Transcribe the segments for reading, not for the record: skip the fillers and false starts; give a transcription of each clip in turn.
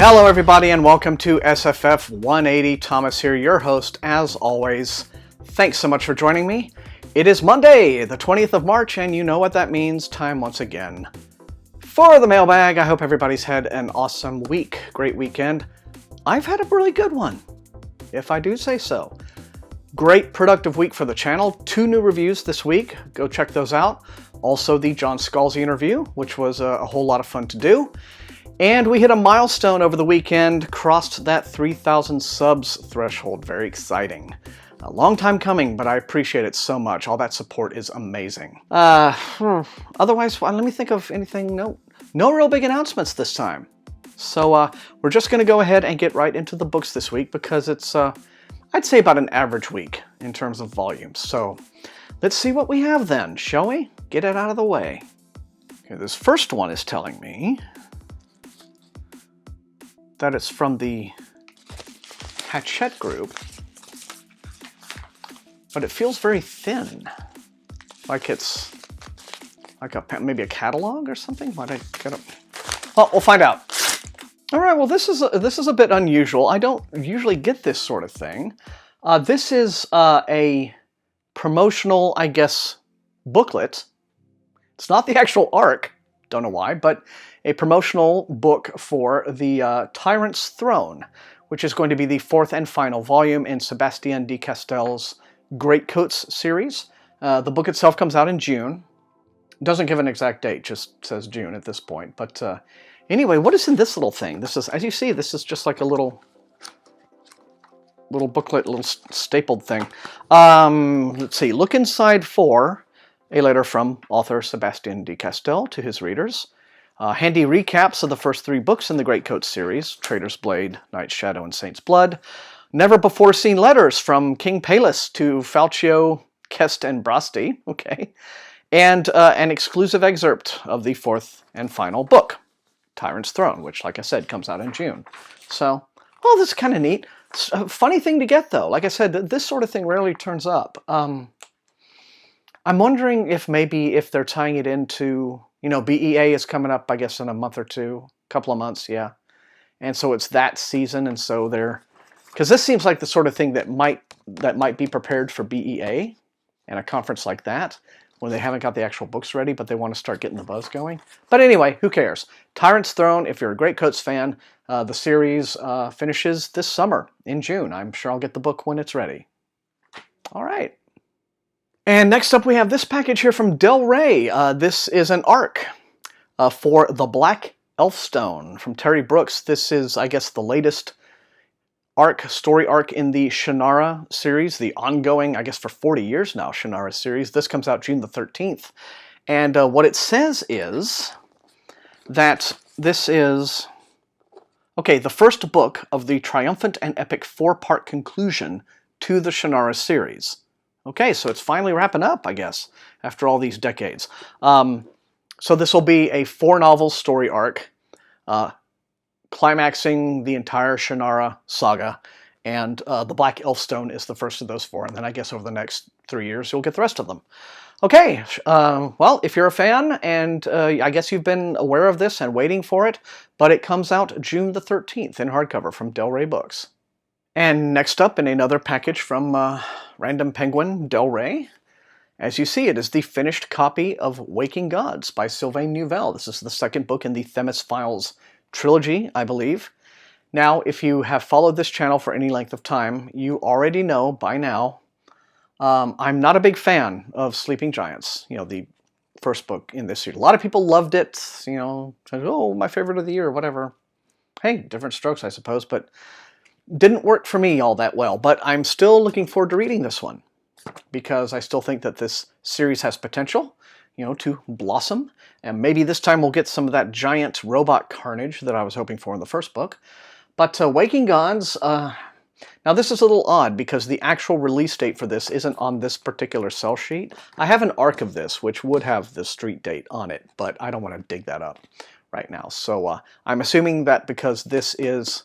Hello everybody and welcome to SFF180. Thomas here, your host as always. Thanks so much for joining me. It is Monday, the 20th of March, and you know what that means, time once again for the mailbag. I hope everybody's had an awesome week, great weekend. I've had a really good one, if I do say so. Great productive week for the channel. 2 new reviews this week, go check those out. Also the John Scalzi interview, which was a whole lot of fun to do. And we hit a milestone over the weekend, crossed that 3,000 subs threshold. Very exciting. A long time coming, but I appreciate it so much. All that support is amazing. Otherwise, well, let me think of anything. No real big announcements this time. So we're just going to go ahead and get right into the books this week because it's, I'd say, about an average week in terms of volume. So let's see what we have then, shall we? Get it out of the way. Okay, this first one is telling me that it's from the Hachette group, but it feels very thin, like it's like maybe a catalog or something. Might I get it? Well, we'll find out. All right. Well, this is a bit unusual. I don't usually get this sort of thing. This is a promotional, I guess, booklet. It's not the actual arc. Don't know why, but a promotional book for the Tyrant's Throne, which is going to be the 4th and final volume in Sebastien de Castel's Greatcoats series. The book itself comes out in June. It doesn't give an exact date, just says June at this point. But anyway, what is in this little thing? This is, as you see, this is just like a little booklet, little stapled thing. Let's see, look inside for a letter from author Sebastien de Castel to his readers. Handy recaps of the first 3 books in the Greatcoats series, Traitor's Blade, Knight's Shadow, and Saint's Blood. Never-before-seen letters from King Palus to Falcio, Kest, and Brasti. Okay. And an exclusive excerpt of the 4th and final book, Tyrant's Throne, which, like I said, comes out in June. So, well, this is kind of neat. It's a funny thing to get, though. Like I said, this sort of thing rarely turns up. I'm wondering if maybe if they're tying it into, you know, BEA is coming up, I guess, in a month or two, couple of months, yeah. And so it's that season, and so they're, because this seems like the sort of thing that might be prepared for BEA and a conference like that, when they haven't got the actual books ready, but they want to start getting the buzz going. But anyway, who cares? Tyrant's Throne, if you're a Greatcoats fan, the series finishes this summer in June. I'm sure I'll get the book when it's ready. All right. And next up we have this package here from Del Rey. This is an arc for The Black Elfstone from Terry Brooks. This is, I guess, the latest story arc in the Shannara series, the ongoing, I guess for 40 years now, Shannara series. This comes out June the 13th. And what it says is that this is, okay, the first book of the triumphant and epic 4-part conclusion to the Shannara series. Okay, so it's finally wrapping up, I guess, after all these decades. So this will be a 4-novel story arc, climaxing the entire Shannara saga, and The Black Elfstone is the first of those 4, and then I guess over the next 3 years you'll get the rest of them. Okay, well, if you're a fan, and I guess you've been aware of this and waiting for it, but it comes out June the 13th in hardcover from Del Rey Books. And next up in another package from Random Penguin Del Rey, as you see, it is the finished copy of Waking Gods by Sylvain Neuvel. This is the 2nd book in the Themis Files trilogy, I believe. Now, if you have followed this channel for any length of time, you already know by now I'm not a big fan of Sleeping Giants, you know, the first book in this series. A lot of people loved it, you know, said, oh, my favorite of the year, whatever. Hey, different strokes, I suppose, but didn't work for me all that well. But I'm still looking forward to reading this one because I still think that this series has potential, you know, to blossom. And maybe this time we'll get some of that giant robot carnage that I was hoping for in the first book. But Waking Gods, now this is a little odd because the actual release date for this isn't on this particular sell sheet. I have an arc of this which would have the street date on it, but I don't want to dig that up right now. So I'm assuming that because this is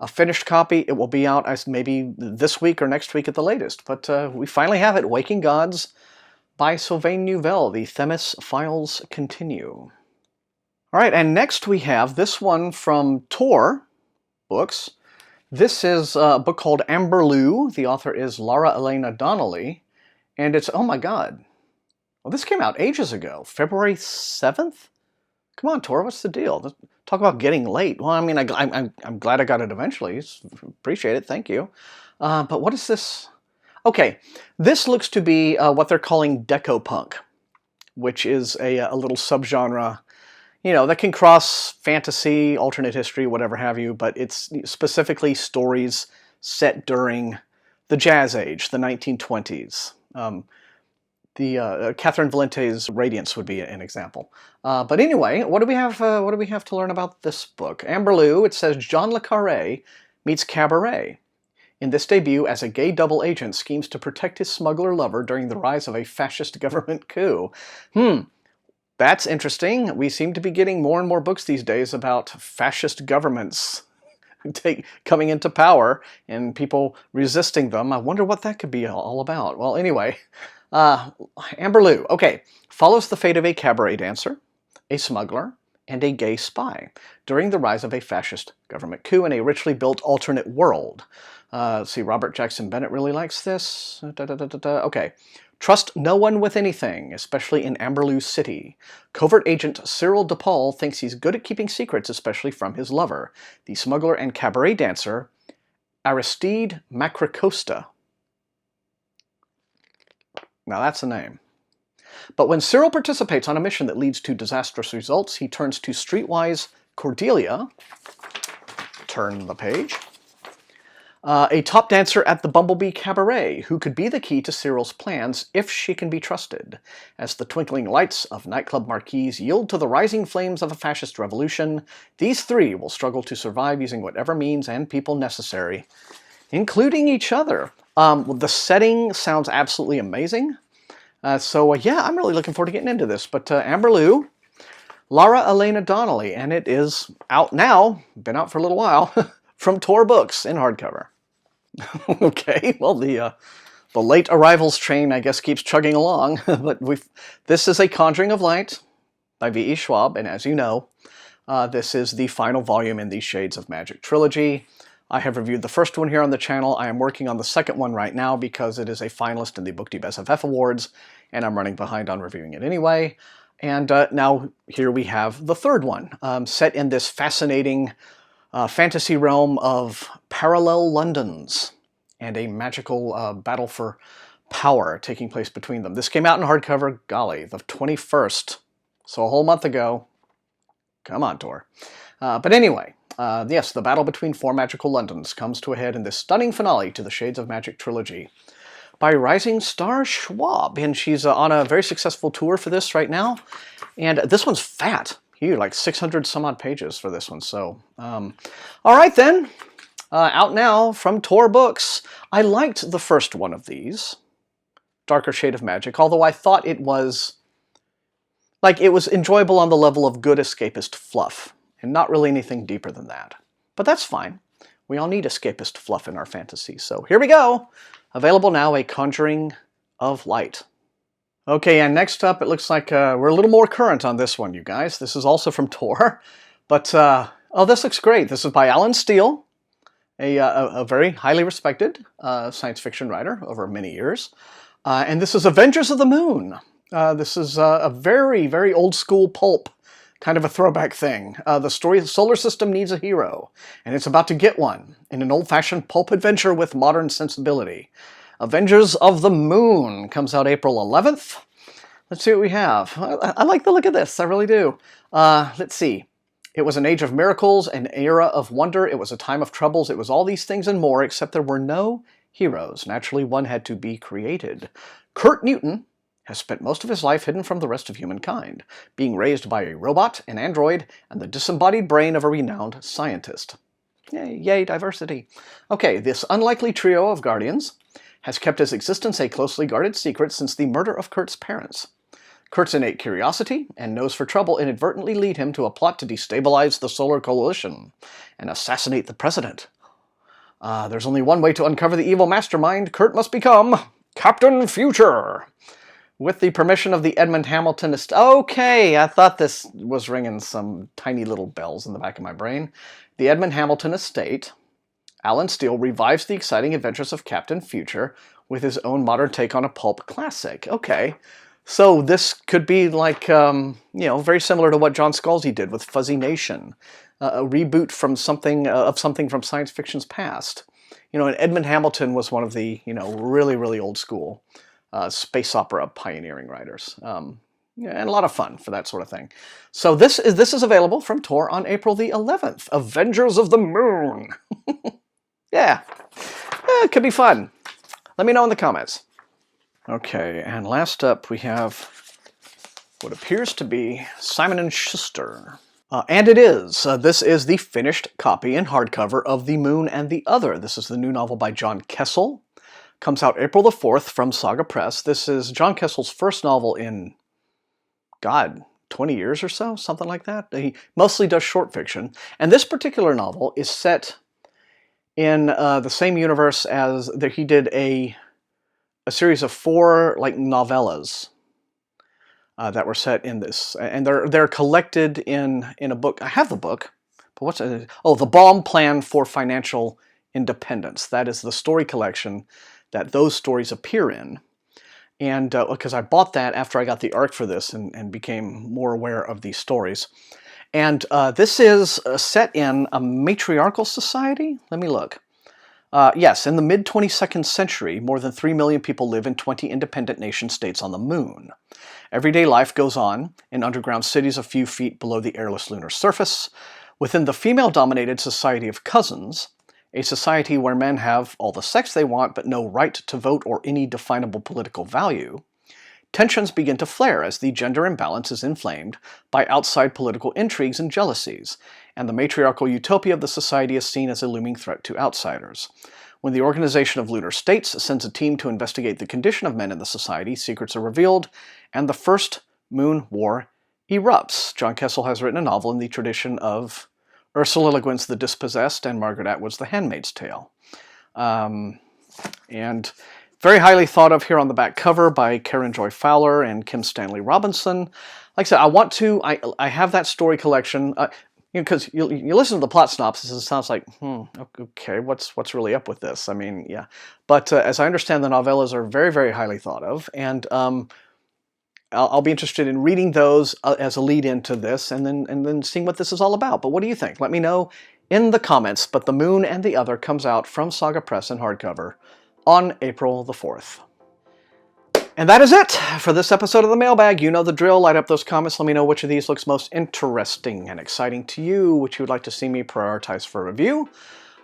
a finished copy, it will be out as maybe this week or next week at the latest. But we finally have it, Waking Gods by Sylvain Neuvel. The Themis Files continue. All right, and next we have this one from Tor, books. This is a book called Amberloo. The author is Laura Elena Donnelly. And it's, oh my god. Well, this came out ages ago. February 7th? Come on, Tor, what's the deal? Talk about getting late. Well, I mean, I'm glad I got it eventually. Appreciate it, thank you. But what is this? Okay, this looks to be what they're calling deco-punk, which is a little subgenre, you know, that can cross fantasy, alternate history, whatever have you, but it's specifically stories set during the Jazz Age, the 1920s. Catherine Valente's Radiance would be an example. But anyway, what do we have to learn about this book? Amberloo, it says John le Carré meets Cabaret. In this debut, as a gay double agent schemes to protect his smuggler lover during the rise of a fascist government coup. That's interesting. We seem to be getting more and more books these days about fascist governments coming into power and people resisting them. I wonder what that could be all about. Well, anyway, Amberloo, okay, follows the fate of a cabaret dancer, a smuggler, and a gay spy during the rise of a fascist government coup in a richly built alternate world. Let's see, Robert Jackson Bennett really likes this. Okay. Trust no one with anything, especially in Amberloo City. Covert agent Cyril DePaul thinks he's good at keeping secrets, especially from his lover, the smuggler and cabaret dancer Aristide Macrocosta. Now that's a name. But when Cyril participates on a mission that leads to disastrous results, he turns to streetwise Cordelia. Turn the page. A top dancer at the Bumblebee Cabaret, who could be the key to Cyril's plans if she can be trusted. As the twinkling lights of nightclub marquees yield to the rising flames of a fascist revolution, these three will struggle to survive using whatever means and people necessary, including each other. The setting sounds absolutely amazing. Yeah, I'm really looking forward to getting into this. But Amberloo, Laura Elena Donnelly, and it is out now, been out for a little while, from Tor Books in hardcover. Okay, well, the late arrivals train, I guess, keeps chugging along, but this is A Conjuring of Light by V.E. Schwab, and as you know, this is the final volume in the Shades of Magic trilogy. I have reviewed the first one here on the channel. I am working on the second one right now because it is a finalist in the BookTube SFF Awards, and I'm running behind on reviewing it anyway. And now here we have the third one, set in this fascinating fantasy realm of parallel Londons and a magical battle for power taking place between them. This came out in hardcover, golly, the 21st, so a whole month ago. Come on, Tor. But anyway, yes, the battle between four magical Londons comes to a head in this stunning finale to the Shades of Magic trilogy by Rising Star Schwab, and she's on a very successful tour for this right now, and this one's fat. Like 600 some odd pages for this one. So, all right then, out now from Tor Books. I liked the first one of these, Darker Shade of Magic, although I thought it was enjoyable on the level of good escapist fluff, and not really anything deeper than that. But that's fine. We all need escapist fluff in our fantasy. So here we go. Available now, A Conjuring of Light. Okay, and next up, it looks like we're a little more current on this one, you guys. This is also from Tor, but, oh, this looks great. This is by Alan Steele, a very highly respected science fiction writer over many years. And this is Avengers of the Moon. This is a very, very old-school pulp, kind of a throwback thing. The story, the solar system needs a hero, and it's about to get one in an old-fashioned pulp adventure with modern sensibility. Avengers of the Moon comes out April 11th. Let's see what we have. I like the look of this, I really do. Let's see. It was an age of miracles, an era of wonder, it was a time of troubles, it was all these things and more, except there were no heroes. Naturally, one had to be created. Kurt Newton has spent most of his life hidden from the rest of humankind, being raised by a robot, an android, and the disembodied brain of a renowned scientist. Yay, diversity. Okay, this unlikely trio of guardians has kept his existence a closely guarded secret since the murder of Kurt's parents. Kurt's innate curiosity and nose for trouble inadvertently lead him to a plot to destabilize the Solar Coalition and assassinate the president. There's only one way to uncover the evil mastermind. Kurt must become Captain Future. With the permission of the Edmund Hamilton estate. Okay, I thought this was ringing some tiny little bells in the back of my brain. The Edmund Hamilton estate, Alan Steele revives the exciting adventures of Captain Future with his own modern take on a pulp classic. Okay, so this could be like, you know, very similar to what John Scalzi did with Fuzzy Nation, a reboot from something from science fiction's past. You know, and Edmund Hamilton was one of the, you know, really, really old school space opera pioneering writers. Yeah, and a lot of fun for that sort of thing. So this is available from Tor on April the 11th. Avengers of the Moon. Yeah, it could be fun. Let me know in the comments. Okay, and last up we have what appears to be Simon & Schuster. And it is. This is the finished copy in hardcover of The Moon and the Other. This is the new novel by John Kessel. Comes out April the 4th from Saga Press. This is John Kessel's first novel in, God, 20 years or so? Something like that. He mostly does short fiction. And this particular novel is set in the same universe as he did a series of 4 like novellas that were set in this, and they're collected in a book. I have the book, but what's it? Oh, The Bomb Plan for Financial Independence. That is the story collection that those stories appear in. And because I bought that after I got the ARC for this and became more aware of these stories. And this is set in a matriarchal society. Let me look. Yes, in the mid-22nd century, more than 3 million people live in 20 independent nation-states on the moon. Everyday life goes on in underground cities a few feet below the airless lunar surface. Within the female-dominated society of cousins, a society where men have all the sex they want but no right to vote or any definable political value, tensions begin to flare as the gender imbalance is inflamed by outside political intrigues and jealousies, and the matriarchal utopia of the society is seen as a looming threat to outsiders. When the Organization of Lunar States sends a team to investigate the condition of men in the society, secrets are revealed, and the First Moon War erupts. John Kessel has written a novel in the tradition of Ursula Le Guin's The Dispossessed and Margaret Atwood's The Handmaid's Tale. And very highly thought of here on the back cover by Karen Joy Fowler and Kim Stanley Robinson. Like I said, I have that story collection, because you listen to the plot synopsis, it sounds like, okay, what's really up with this? I mean, yeah. But as I understand, the novellas are very, very highly thought of, and I'll be interested in reading those as a lead into this, and then seeing what this is all about. But what do you think? Let me know in the comments. But The Moon and the Other comes out from Saga Press in hardcover on April the 4th. And that is it for this episode of the Mailbag. You know the drill. Light up those comments. Let me know which of these looks most interesting and exciting to you, which you would like to see me prioritize for review.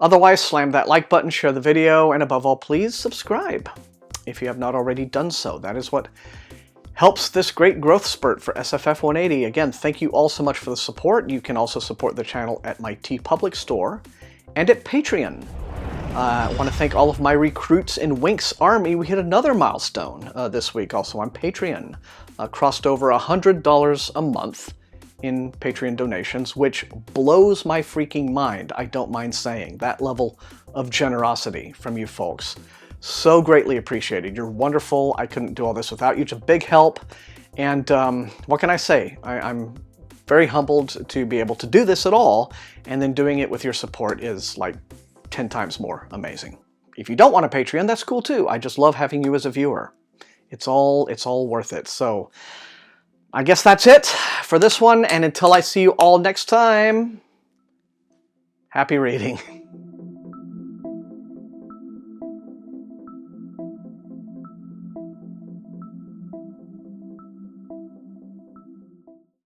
Otherwise, slam that like button, share the video, and above all, please subscribe if you have not already done so. That is what helps this great growth spurt for SFF180. Again, thank you all so much for the support. You can also support the channel at my TeePublic store and at Patreon. I want to thank all of my recruits in Wink's Army. We hit another milestone this week also on Patreon. Crossed over $100 a month in Patreon donations, which blows my freaking mind, I don't mind saying. That level of generosity from you folks. So greatly appreciated. You're wonderful. I couldn't do all this without you. It's a big help. And what can I say? I'm very humbled to be able to do this at all. And then doing it with your support is like 10 times more amazing. If you don't want a Patreon, that's cool too. I just love having you as a viewer. It's all worth it. So I guess that's it for this one. And until I see you all next time, happy reading.